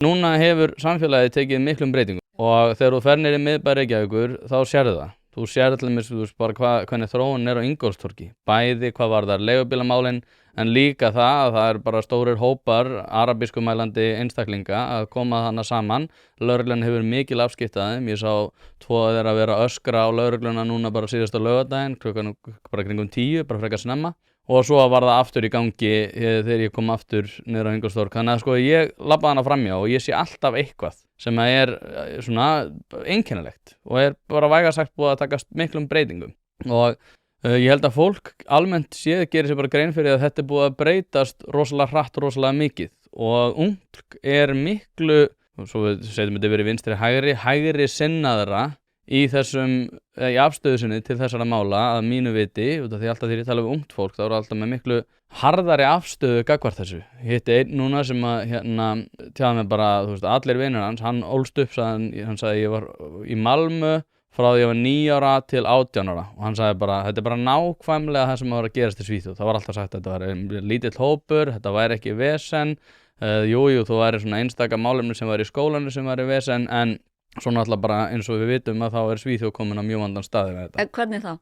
Núna hefur samfélagið tekið miklum breytingum og þegar þú fer niður í miðbæ Reykjavíkur þá sérðu það. Þú sérð til dæmis bara hvernig þróunin á Ingólfstorgi, bæði hvað varðar leigubílamálin en líka það að það bara stórir hópar arabískumælandi einstaklinga að koma þarna saman. Lögreglan hefur mikil afskipti af þeim. Ég sá 2 þeirra vera að öskra á lögregluna núna bara síðasta laugardaginn, klukkan bara kringum 10, bara frekar snemma. Og svo var það aftur í gangi þegar ég kom aftur niður á Ingólfstorg. Þannig að ég labbaði hana framhjá og ég sé alltaf eitthvað sem svona einkennilegt og bara vægast sagt búið að taka miklum breytingum. Og ég held að fólk almennt séð gerir sér bara grein fyrir að þetta búið að breytast rosalega hratt, rosalega mikið. Og ungt miklu, svo við setjum þetta verið vinstri hægri sinnaðra í afstöðu sinni til þessara mála að mínu viti, út af því alltaf þegar ég tala um ungt fólk þá alltaf með miklu harðari afstöðu gagnvart þessu. Ég hitti einn núna sem að tjáði mig bara, allir vinir hans, hann ólst upp, hann sagði ég var í Malmö frá því ég var 9 ára til 18 ára og hann sagði bara, þetta bara nákvæmlega það sem var að gerast í Svíþjóð. Það var alltaf sagt að þetta var lítill hópur, þetta væri ekki vesen, jú, þú væri svona einstaka málefni sem var í skólanu sem væri vesen, en svo náttúrulega bara eins og við vitum að þá Svíþjóð komin á mjög vandan staði með þetta. Hvernig þá?